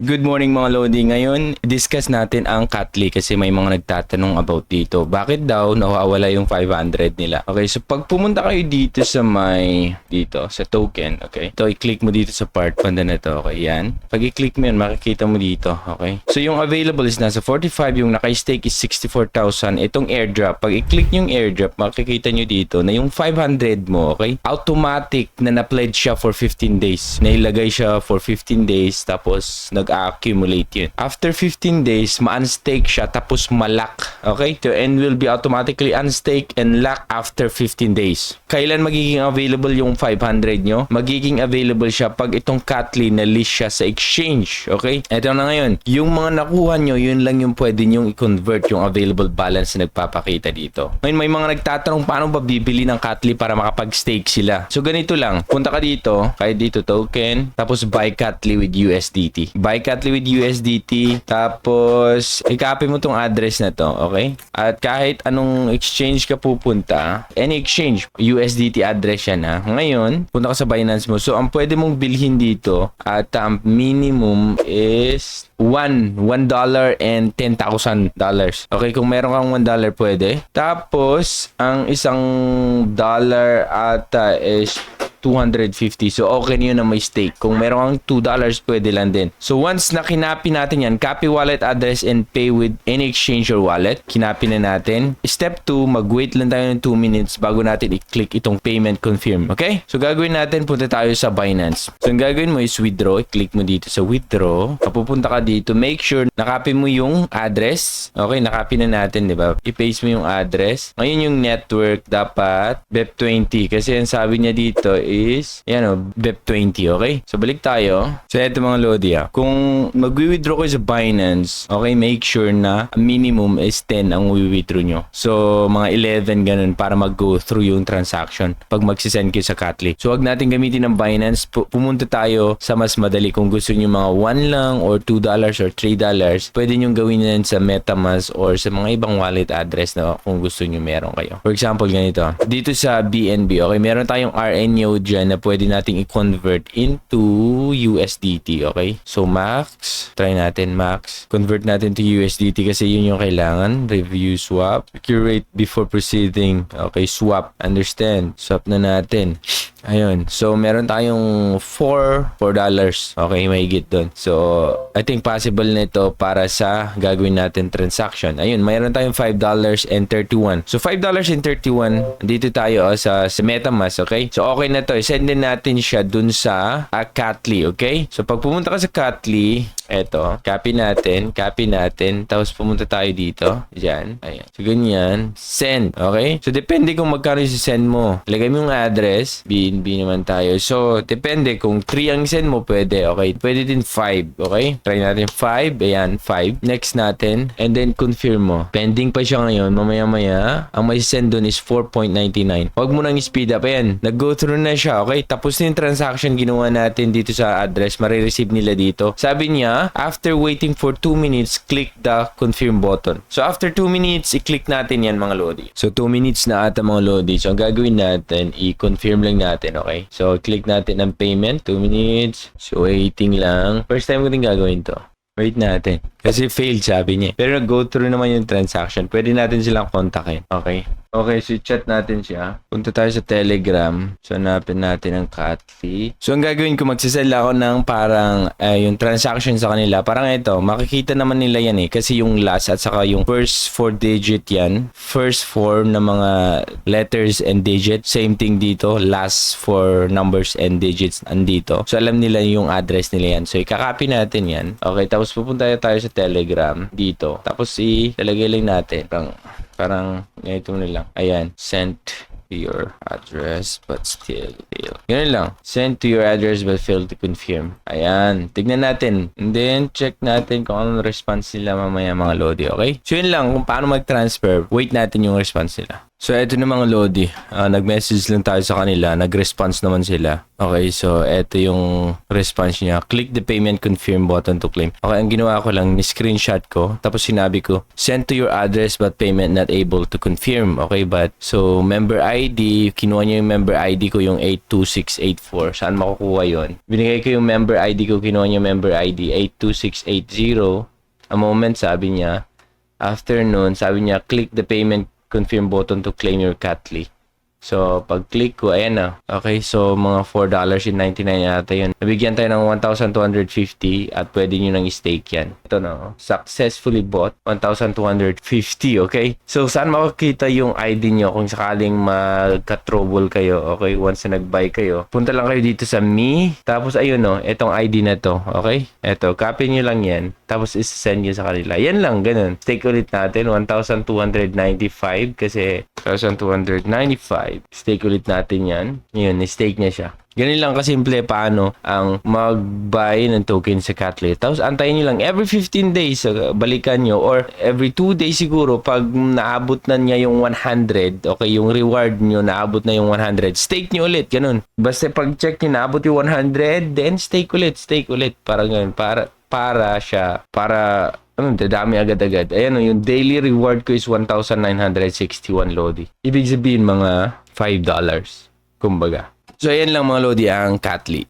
Good morning mga Lodi. Ngayon, discuss natin ang Katli kasi may mga nagtatanong about dito. Bakit daw nawawala yung 500 nila? Okay, so pag pumunta kayo dito sa dito, sa token, okay? Ito, i-click mo dito sa part banda na to, okay? Yan. Pag i-click mo yan, makikita mo dito, okay? So yung available is nasa 45, yung naka-stake is 64,000. Itong airdrop, pag i-click yung airdrop, makikita nyo dito na yung 500 mo, okay? Automatic na na-pledge siya for 15 days. Nailagay siya for 15 days, tapos nag-accumulate yun. After 15 days, ma-unstake siya tapos malak. Okay? And will be automatically unstake and lock after 15 days. Kailan magiging available yung 500 nyo? Magiging available siya pag itong Katli na list siya sa exchange. Okay? Ito na ngayon. Yung mga nakuha nyo, yun lang yung pwede nyo i-convert yung available balance na nagpapakita dito. Ngayon, may mga nagtatanong paano ba bibili ng Katli para makapag-stake sila. So, ganito lang. Punta ka dito, kahit dito token, tapos buy Katli with USDT. Buy Katli with USDT, tapos i-copy mo tong address na to, okay? At kahit anong exchange ka pupunta, any exchange, USDT address yan ha. Ngayon, punta ka sa Binance mo. So, ang pwede mong bilhin dito at ang minimum is $1 and $10,000. Okay, kung meron kang $1 pwede. Tapos, ang isang dollar ata is 250. So, okay na yun na may stake. Kung meron kang $2, pwede lang din. So, once na kinapi natin yan, copy wallet address and pay with any exchange or wallet. Kinapi na natin. Step 2, mag-wait lang tayo ng 2 minutes bago natin i-click itong payment confirm. Okay? So, gagawin natin, punta tayo sa Binance. So, ang gagawin mo is withdraw. I-click mo dito sa withdraw. Kapupunta ka dito. Make sure nakopy mo yung address. Okay? Nakopy na natin, di ba? I-paste mo yung address. Ngayon yung network, dapat BEP20. Kasi ang sabi niya dito is, yan o, BEP20, okay? So, balik tayo. So, eto mga Lodi kung mag-withdraw kayo sa Binance, okay, make sure na minimum is 10 ang withdraw nyo. So, mga 11 ganun para mag-go through yung transaction pag magsisend kayo sa Katli. So, wag natin gamitin ng Binance. Pumunta tayo sa mas madali. Kung gusto nyo mga 1 lang or $2 or $3, pwede nyo gawin yan sa MetaMask or sa mga ibang wallet address na kung gusto nyo meron kayo. For example, ganito. Dito sa BNB, okay, meron tayong RNO dyan na pwede nating i-convert into USDT, okay? So, max. Try natin, max. Convert natin to USDT kasi yun yung kailangan. Review swap. Curate before proceeding. Okay, swap. Understand. Swap na natin. Ayun. So, meron tayong $4. Okay, mahigit doon. So, I think possible na ito para sa gagawin natin transaction. Ayun, mayroon tayong $5.31. So, $5.31, dito tayo sa MetaMask, okay? So, okay na to. Send din natin siya dun sa Katli, okay? So, pag pumunta ka sa Katli, eto, copy natin, tapos pumunta tayo dito, dyan, ayan. So, ganyan, send, okay? So, depende kung magkano yung send mo. Lagay mo yung address, BNB naman tayo. So, depende kung 3 ang send mo, pwede, okay? Pwede din 5, okay? Try natin 5, ayan, 5. Next natin, and then confirm mo. Pending pa siya ngayon, mamaya-maya, ang may send dun is 4.99. Huwag mo nang speed up, ayan, nag-go through na siya, okay? Tapos na yung transaction ginawa natin dito sa address, marireceive nila dito. Sabi niya, after waiting for 2 minutes, click the confirm button. So, after 2 minutes, i-click natin yan mga Lodi. So, 2 minutes na ata mga Lodi. So, ang gagawin natin, i-confirm lang natin, okay? So, click natin ang payment, 2 minutes. So, waiting lang. First time ko din gagawin to. Wait natin. Kasi failed sabi niya. Pero nag-go through naman yung transaction. Pwede natin silang kontakin. Okay? Okay, so chat natin siya. Punta tayo sa Telegram. So, hanapin natin ang Katli. So, ang gagawin ko, magsasend ako ng parang yung transaction sa kanila. Parang ito, makikita naman nila yan kasi yung last at saka yung first 4 digit yan. First 4 na mga letters and digits. Same thing dito. Last 4 numbers and digits andito. So, alam nila yung address nila yan. So, ikakopy natin yan. Okay, tapos pupunta tayo sa Telegram dito. Tapos, ilalagay lang natin. Parang ganito na lang. Ayan. Send to your address but still fail. Ganun lang. Send to your address but fail to confirm. Ayan. Tignan natin. And then, check natin kung anong response nila mamaya mga Lodi. Okay? So, yun lang. Kung paano mag-transfer, wait natin yung response nila. So, eto na mga Lodi. Nag-message lang tayo sa kanila. Nag-response naman sila. Okay, so eto yung response niya. Click the payment confirm button to claim. Okay, ang ginawa ko lang, ni-screenshot ko. Tapos sinabi ko, send to your address but payment not able to confirm. Okay, but so member ID, kinuha niya yung member ID ko yung 82684. Saan makukuha yon? Binigay ko yung member ID ko, kinuha niya yung member ID 82680. A moment, sabi niya. After nun, sabi niya, click the payment confirm button to claim your Catly. So, pag-click ko, ayan na. Okay, so mga $4.99 yata yun. Nabigyan tayo ng 1,250 at pwede nyo nang i-stake yan. Ito na, oh. Successfully bought 1,250, okay? So, saan makikita yung ID nyo kung sakaling magka-trouble kayo, okay? Once na nag-buy kayo, punta lang kayo dito sa Me. Tapos, ayun, oh, itong ID na to, okay? Ito, copy nyo lang yan. Tapos, is-send nyo sa kanila. Yan lang, ganun. Stake ulit natin, 1,295 kasi 1,295. Stake ulit natin yan. Yun, stake niya siya. Ganun lang kasimple paano ang mag-buy ng token sa Catly. Tapos antayin nyo lang every 15 days balikan nyo or every 2 days siguro pag naabot na niya yung 100, okay, yung reward nyo naabot na yung 100, stake nyo ulit, ganun. Basta pag check nyo naabot yung 100, then stake ulit. Para ganun, para dadami agad-agad. Ayan, yung daily reward ko is 1,961 Lodi. Ibig sabihin mga $5. Kumbaga. So, ayan lang mga Lodi ang Catly.